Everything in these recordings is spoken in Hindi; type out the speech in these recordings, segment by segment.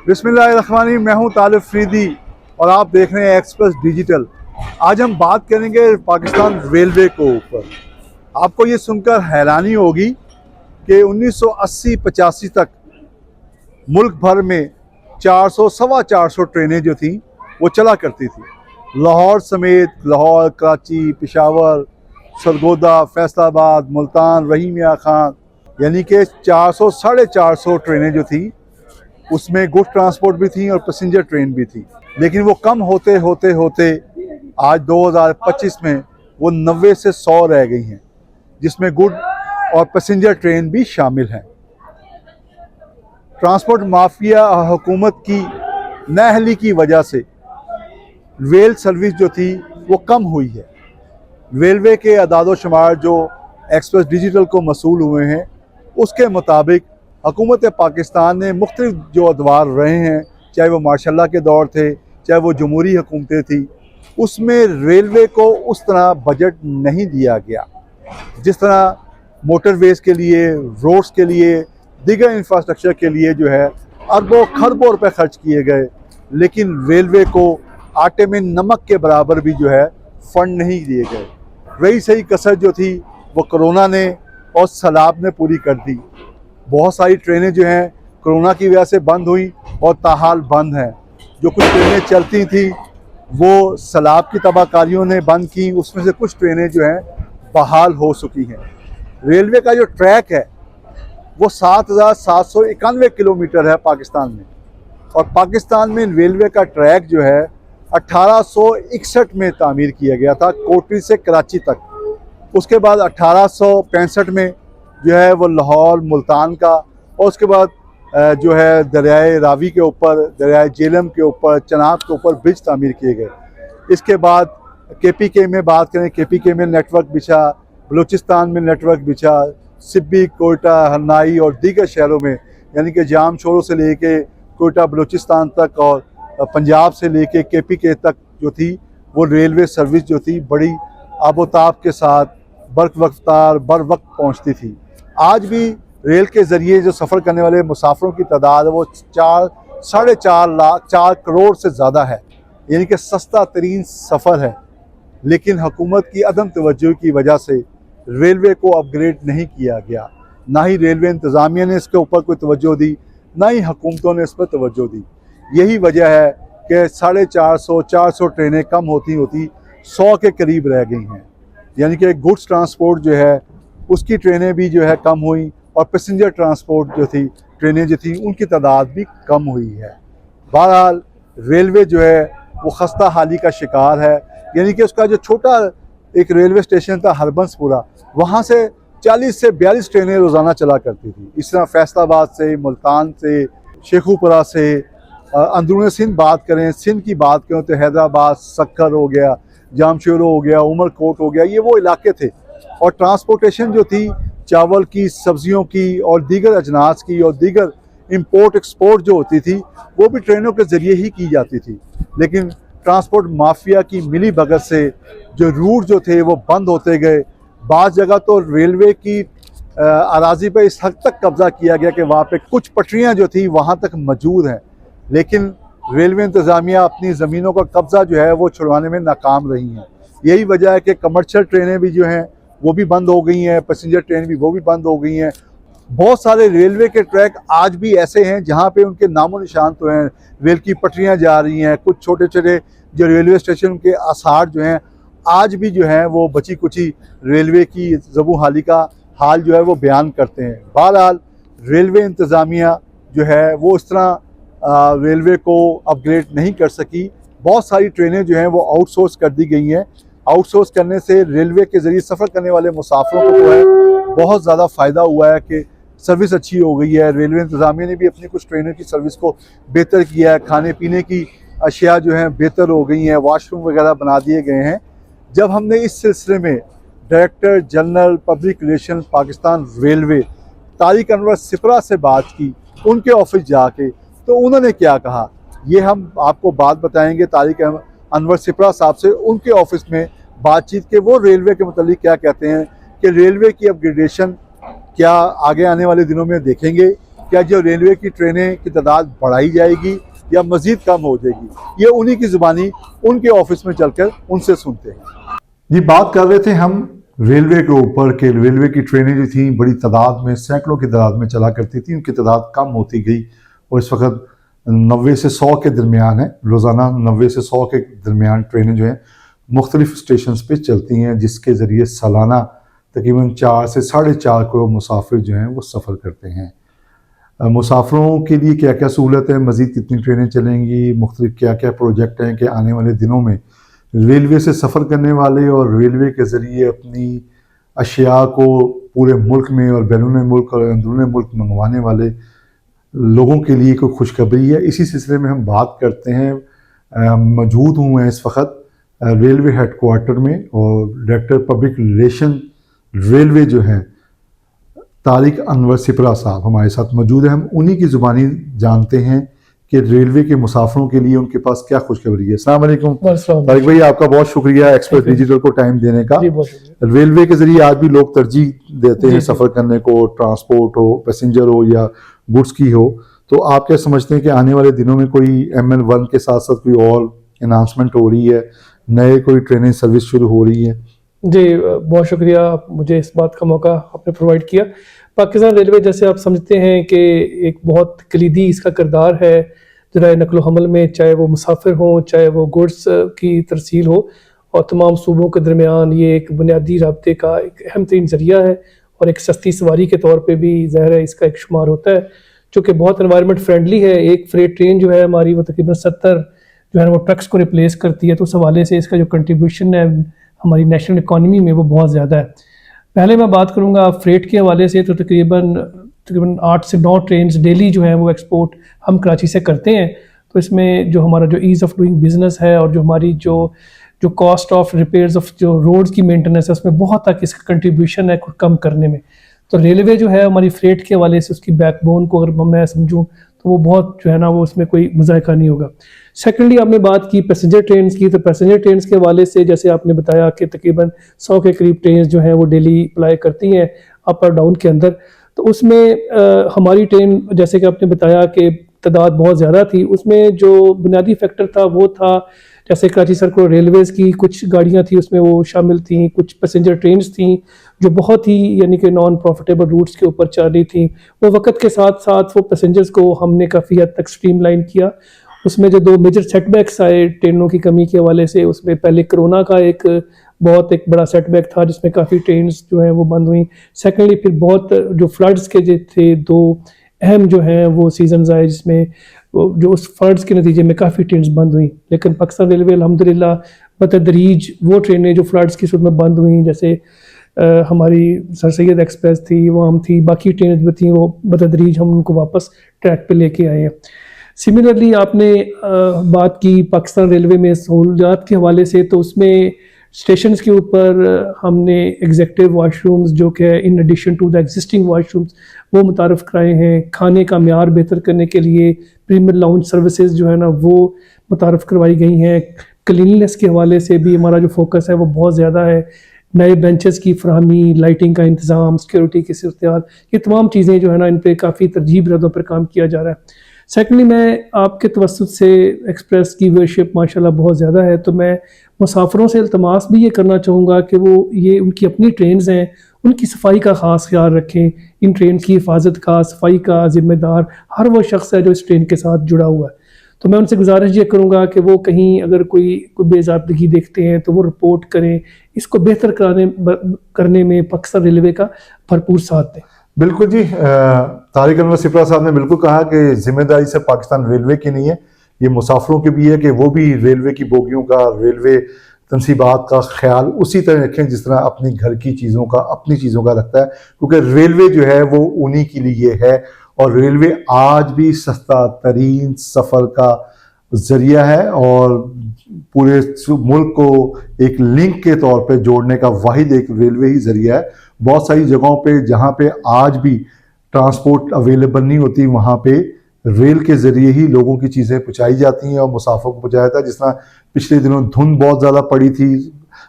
बिस्मिल्लाहिर्रहमानिर्रहीम। मैं हूं तालिब फरीदी और आप देख रहे हैं एक्सप्रेस डिजिटल। आज हम बात करेंगे पाकिस्तान रेलवे को ऊपर। आपको ये सुनकर हैरानी होगी कि 1980-85 तक मुल्क भर में 400 सवा 400 ट्रेनें जो थीं वो चला करती थी। लाहौर समेत लाहौर, कराची, पेशावर, सरगोदा, फैसलाबाद, मुल्तान, रहीम मियां खान, यानी कि 400 साढ़े 400 ट्रेनें जो थी उसमें गुड्स ट्रांसपोर्ट भी थी और पैसेंजर ट्रेन भी थी। लेकिन वो कम होते होते होते आज 2025 में वो 90 से 100 रह गई हैं, जिसमें गुड और पैसेंजर ट्रेन भी शामिल हैं। ट्रांसपोर्ट माफिया और हुकूमत की नाअहली की वजह से रेल सर्विस जो थी वो कम हुई है। रेलवे के अदाद शुमार जो एक्सप्रेस डिजिटल को मसूल हुए हैं उसके मुताबिक हुकूमत पाकिस्तान ने मुख्तलिफ जो अदवार रहे हैं, चाहे वो मार्शल के दौर थे, चाहे वो जमहूरी हुकूमतें थी, उसमें रेलवे को उस तरह बजट नहीं दिया गया जिस तरह मोटरवेज़ के लिए, रोड्स के लिए, दीगर इंफ्रास्ट्रक्चर के लिए जो है अरबों खरबों रुपए खर्च किए गए। लेकिन रेलवे को आटे में नमक के बराबर भी जो है फंड नहीं दिए गए। रही सही कसर जो थी वो कोरोना ने और सैलाब ने पूरी कर दी। बहुत सारी ट्रेनें जो हैं कोरोना की वजह से बंद हुई और ताहाल बंद हैं। जो कुछ ट्रेनें चलती थी वो सैलाब की तबाहकारियों ने बंद की, उसमें से कुछ ट्रेनें जो हैं बहाल हो चुकी हैं। रेलवे का जो ट्रैक है वो 7,791 किलोमीटर है पाकिस्तान में, और पाकिस्तान में रेलवे का ट्रैक जो है 1861 में तामीर किया गया था, कोटरी से कराची तक। उसके बाद 1865 में जो है वो लाहौर, मुल्तान का, और उसके बाद जो है दरियाए रावी के ऊपर, दरियाए जेलम के ऊपर, चनाब के ऊपर ब्रिज तामीर किए गए। इसके बाद KPK में बात करें, KPK में नेटवर्क बिछा, बलूचिस्तान में नेटवर्क बिछा, सिब्बी, कोयटा, हरनाई और दीगर शहरों में, यानी कि जाम शोरों से लेके कोयटा बलूचिस्तान तक और पंजाब से लेके KPK तक जो थी वो रेलवे सर्विस जो थी बड़ी आबोताब के साथ बरवक़्तार बर वक्त पहुँचती थी। आज भी रेल के ज़रिए जो सफ़र करने वाले मुसाफिरों की तादाद वो 4 करोड़ से ज़्यादा है, यानी कि सस्ता तरीन सफ़र है। लेकिन हुकूमत की अदम तवज्जो की वजह से रेलवे को अपग्रेड नहीं किया गया। ना ही रेलवे इंतज़ामिया ने इसके ऊपर कोई तवज्जो दी, ना ही हुकूमतों ने इस पर तवज्जो दी। यही वजह है कि 450 ट्रेनें कम होती होती 100 के करीब रह गई हैं। यानी कि गुड्स ट्रांसपोर्ट जो है उसकी ट्रेनें भी जो है कम हुई, और पैसेंजर ट्रांसपोर्ट जो थी ट्रेनें जो थी उनकी तादाद भी कम हुई है। बहरहाल रेलवे जो है वो खस्ता हाली का शिकार है। यानी कि उसका जो छोटा एक रेलवे स्टेशन था हरबंसपुरा, वहाँ से 40 से 42 ट्रेनें रोज़ाना चला करती थी। इस तरह फैसलाबाद से, मुल्तान से, शेखुपुरा से, अंदरून सिंध बात करें, सिंध की बात करें तो हैदराबाद, सक्कर हो गया, जामशोरो हो गया, उमरकोट हो गया, ये वो इलाके थे। और ट्रांसपोर्टेशन जो थी चावल की, सब्जियों की और दीगर अजनास की और दीगर इंपोर्ट एक्सपोर्ट जो होती थी वो भी ट्रेनों के ज़रिए ही की जाती थी। लेकिन ट्रांसपोर्ट माफिया की मिली भगत से जो रूट जो थे वो बंद होते गए। बाज़ जगह तो रेलवे की अराजी पर इस हद तक कब्ज़ा किया गया कि वहाँ पे कुछ पटरियाँ जो थी वहाँ तक मौजूद हैं, लेकिन रेलवे इंतज़ामिया अपनी ज़मीनों का कब्ज़ा जो है वो छुड़वाने में नाकाम रही हैं। यही वजह है कि कमर्शियल ट्रेनें भी जो हैं वो भी बंद हो गई हैं, पैसेंजर ट्रेन भी वो भी बंद हो गई हैं। बहुत सारे रेलवे के ट्रैक आज भी ऐसे हैं जहाँ पे उनके नामो निशान तो हैं, रेल की पटरियाँ जा रही हैं। कुछ छोटे छोटे जो रेलवे स्टेशन के आसार जो हैं आज भी जो हैं वो बची कुची रेलवे की ज़बू हाली का हाल जो है वो बयान करते हैं। बहरहाल रेलवे इंतज़ामिया जो है वो इस तरह रेलवे को अपग्रेड नहीं कर सकी। बहुत सारी ट्रेनें जो हैं वो आउटसोर्स कर दी गई हैं। आउटसोर्स करने से रेलवे के ज़रिए सफ़र करने वाले मुसाफिरों को जो है बहुत ज़्यादा फ़ायदा हुआ है कि सर्विस अच्छी हो गई है। रेलवे इंतज़ामिया ने भी अपनी कुछ ट्रेनों की सर्विस को बेहतर किया है। खाने पीने की अशिया जो हैं बेहतर हो गई हैं, वॉशरूम वगैरह बना दिए गए हैं। जब हमने इस सिलसिले में director general public relation Pakistan railway Tariq Anwar Sipra से बात की, उनके ऑफिस जाके, तो उन्होंने क्या कहा ये हम आपको बात बताएंगे तारिक अनवर सिपरा साहब से, उनके ऑफिस में बातचीत के वो रेलवे के मतलब क्या कहते हैं कि रेलवे की अपग्रेडेशन क्या आगे आने वाले दिनों में देखेंगे क्या जो रेलवे की ट्रेनें की तादाद बढ़ाई जाएगी या मज़ीद कम हो जाएगी, ये उन्हीं की ज़ुबानी उनके ऑफिस में चलकर उनसे सुनते हैं। ये बात कर रहे थे हम रेलवे के ऊपर कि रेलवे की ट्रेनें जो थी बड़ी तादाद में, सैकड़ों की तादाद में चला करती थी, उनकी तादाद कम होती गई और इस वक्त 90 से 100 के दरमियान है। रोज़ाना 90 से 100 के दरमियान ट्रेनें जो हैं मुख्तलिफ स्टेशन पे चलती हैं, जिसके ज़रिए सालाना तकरीबन 4 से 4.5 करोड़ मुसाफिर जो हैं वो सफ़र करते हैं। मुसाफिरों के लिए क्या क्या सहूलत है, मज़ीद कितनी ट्रेनें चलेंगी, मुख्तलिफ क्या क्या प्रोजेक्ट हैं कि आने वाले दिनों में रेलवे से सफ़र करने वाले और रेलवे के ज़रिए अपनी अशिया को पूरे मुल्क में और बैरून मुल्क और अंदरून मुल्क मंगवाने वाले लोगों के लिए कोई खुशखबरी है। इसी सिलसिले में हम बात करते हैं। मौजूद हूँ मैं इस वक्त रेलवे हेडक्वार्टर में और डायरेक्टर पब्लिक रिलेशन रेलवे जो हैं तारिक अनवर सिपरा साहब हमारे साथ मौजूद हैं। हम उन्हीं की ज़ुबानी जानते हैं कि रेलवे के मुसाफिरों के लिए उनके पास क्या खुशखबरी है। अस्सलाम वालेकुम तारिक भाई, आपका बहुत शुक्रिया एक्सप्रेस डिजिटल को टाइम देने का। रेलवे के जरिए आज भी लोग तरजीह देते हैं सफ़र करने को, ट्रांसपोर्ट हो, पैसेंजर हो या गुड्स की हो, तो आप क्या समझते हैं कि आने वाले दिनों में कोई ML1 के साथ साथ कोई और अनाउंसमेंट हो रही है, नए कोई ट्रेनिंग सर्विस शुरू हो रही है? जी बहुत शुक्रिया, मुझे इस बात का मौका आपने प्रोवाइड किया। पाकिस्तान रेलवे जैसे आप समझते हैं कि एक बहुत कलीदी इसका किरदार है ज़राए नकलो हमल में, चाहे वो मुसाफिर हों, चाहे वो गुड्स की तरसील हो, और तमाम सूबों के दरमियान ये एक बुनियादी राब्ते का एक अहम तरीन ज़रिया है और एक सस्ती सवारी के तौर पे भी ज़ाहिर है इसका एक शुमार होता है, चूँकि बहुत एनवायरनमेंट फ्रेंडली है। एक फ्रेट ट्रेन जो है हमारी वो तकरीबन 70 जो है वो ट्रक्स को रिप्लेस करती है, तो उस हवाले से इसका जो कंट्रीब्यूशन है हमारी नेशनल इकॉनमी में वो बहुत ज़्यादा है। पहले मैं बात करूँगा फ्रेट के हवाले से, तो तकरीबन 8 से 9 ट्रेन डेली जो हैं वो एक्सपोर्ट हम कराची से करते हैं। तो इसमें जो हमारा जो ईज़ ऑफ डूइंग बिज़नेस है और जो हमारी जो कॉस्ट ऑफ रिपेयर्स ऑफ जो रोड्स की मेंटेनेंस है उसमें बहुत तक इसका कंट्रीब्यूशन है कम करने में। तो रेलवे जो है हमारी फ्रेट के हवाले से उसकी बैकबोन को अगर मैं समझूँ तो वो बहुत जो है ना वो उसमें कोई मुज़ायका नहीं होगा। सेकेंडली आपने बात की पैसेंजर ट्रेन की, तो पैसेंजर ट्रेन के हवाले से जैसे आपने बताया कि तकरीबन 100 के करीब ट्रेन जो हैं वो डेली अप्लाई करती हैं अप और डाउन के अंदर। तो उसमें हमारी ट्रेन जैसे कि आपने बताया कि तादाद बहुत ज़्यादा थी, उसमें जो बुनियादी फैक्टर था वो था जैसे कराची सर्कुलर रेलवेज़ की कुछ गाड़ियाँ थी उसमें वो शामिल थी, कुछ पैसेंजर ट्रेन्स थी जो बहुत ही यानी कि नॉन प्रॉफिटेबल रूट्स के ऊपर चल रही थी। वो वक्त के साथ साथ वो पैसेंजर्स को हमने काफ़ी हद तक स्ट्रीमलाइन किया। उसमें जो 2 मेजर सेटबैक्स आए ट्रेनों की कमी के हवाले से, उसमें पहले कोरोना का एक बड़ा सेटबैक था जिसमें काफ़ी ट्रेन्स जो हैं वो बंद हुई। सेकेंडली फिर बहुत जो फ्लड्स के जो थे 2 अहम जो हैं वो सीजन्स आए जिसमें जो उस फ्लड्स के नतीजे में काफ़ी ट्रेन्स बंद हुई। लेकिन पाकिस्तान रेलवे अल्हम्दुलिल्लाह बतदरीज वो ट्रेनें जो फ्लड्स की सूरत में बंद हुई, जैसे हमारी सर सैयद एक्सप्रेस थी, वाम थी, बाकी ट्रेनें भी थी, वो बतदरीज हम उनको वापस ट्रैक पे लेके आए हैं। सिमिलरली आपने बात की पाकिस्तान रेलवे में सहूलियात के हवाले से, तो उसमें स्टेशंस के ऊपर हमने एग्जेक्टिव वाशरूम्स जो कि in addition to the existing washrooms वो मुतारफ़ कराए हैं। खाने का म्यार बेहतर करने के लिए प्रीमियर लाउंज सर्विसेज जो है ना वो मुतारफ़ करवाई गई हैं। क्लीननेस के हवाले से भी हमारा जो फोकस है वो बहुत ज़्यादा है। नए बेंचेस की फरहमी, लाइटिंग का इंतज़ाम, सिक्योरिटी की सूरत, ये तमाम चीज़ें जो है ना इन पर काफ़ी तरजीह रद्दों पर काम किया जा रहा है। सेकेंडली मैं आपके तवस्सुत से एक्सप्रेस की व्यूअरशिप माशाल्लाह बहुत ज़्यादा है, तो मैं मुसाफिरों से इल्तमास भी ये करना चाहूँगा कि वो ये उनकी अपनी ट्रेन्स हैं, उनकी सफाई का ख़ास ख्याल रखें। इन ट्रेन की हिफाजत का, सफाई का ज़िम्मेदार हर वो शख्स है जो इस ट्रेन के साथ जुड़ा हुआ है। तो मैं उनसे गुजारिश ये करूँगा कि वो कहीं अगर कोई बेज़ाब्तगी देखते हैं तो वो रिपोर्ट करें, इसको बेहतर करने में पाकिस्तान रेलवे का भरपूर साथ दें। बिल्कुल जी, तारिक अनवर सिपरा साहब ने बिल्कुल कहा कि जिम्मेदारी से पाकिस्तान रेलवे की नहीं है, ये मुसाफिरों की भी है कि वो भी रेलवे की बोगियों का, रेलवे तनसीबात का ख्याल उसी तरह रखें जिस तरह अपनी घर की चीज़ों का, अपनी चीज़ों का रखता है, क्योंकि रेलवे जो है वो उन्हीं के लिए है और रेलवे आज भी सस्ता तरीन सफ़र का ज़रिया है और पूरे मुल्क को एक लिंक के तौर पे जोड़ने का वाहिद एक रेलवे ही ज़रिया है। बहुत सारी जगहों पे जहाँ पे आज भी ट्रांसपोर्ट अवेलेबल नहीं होती, वहाँ पे रेल के ज़रिए ही लोगों की चीज़ें पहुँचाई जाती हैं और मुसाफिर को पहुँचाया जाता है। जिस तरह पिछले दिनों धुंध बहुत ज़्यादा पड़ी थी,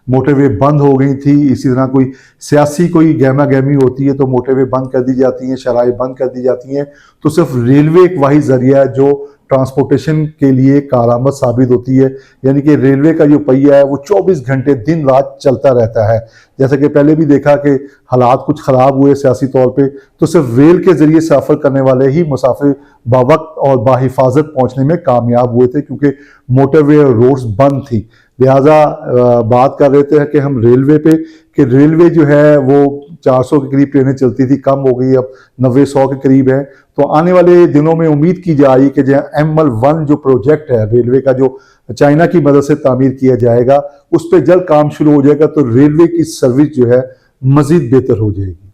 मोटरवे बंद हो गई थी। इसी तरह कोई सियासी कोई गहमा गहमी होती है तो मोटरवे बंद कर दी जाती हैं, शराइ बंद कर दी जाती हैं। तो सिर्फ रेलवे एक वाही जरिया है जो ट्रांसपोर्टेशन के लिए कारआमद साबित होती है। यानी कि रेलवे का जो पहिया है वो 24 घंटे दिन रात चलता रहता है। जैसे कि पहले भी देखा कि हालात कुछ ख़राब हुए सियासी तौर पे, तो सिर्फ रेल के ज़रिए सफ़र करने वाले ही मुसाफिर बावक्त और बाहिफाजत पहुँचने में कामयाब हुए थे, क्योंकि मोटरवे और रोड्स बंद थी। लिहाजा बात कर रहे थे कि हम रेलवे पे, कि रेलवे जो है वो 400 के करीब ट्रेनें चलती थी, कम हो गई, अब 90-100 के करीब है। तो आने वाले दिनों में उम्मीद की जा रही है कि जो ML1 जो प्रोजेक्ट है रेलवे का, जो चाइना की मदद से तामीर किया जाएगा, उस पर जल्द काम शुरू हो जाएगा तो रेलवे की सर्विस जो है मज़ीद बेहतर हो जाएगी।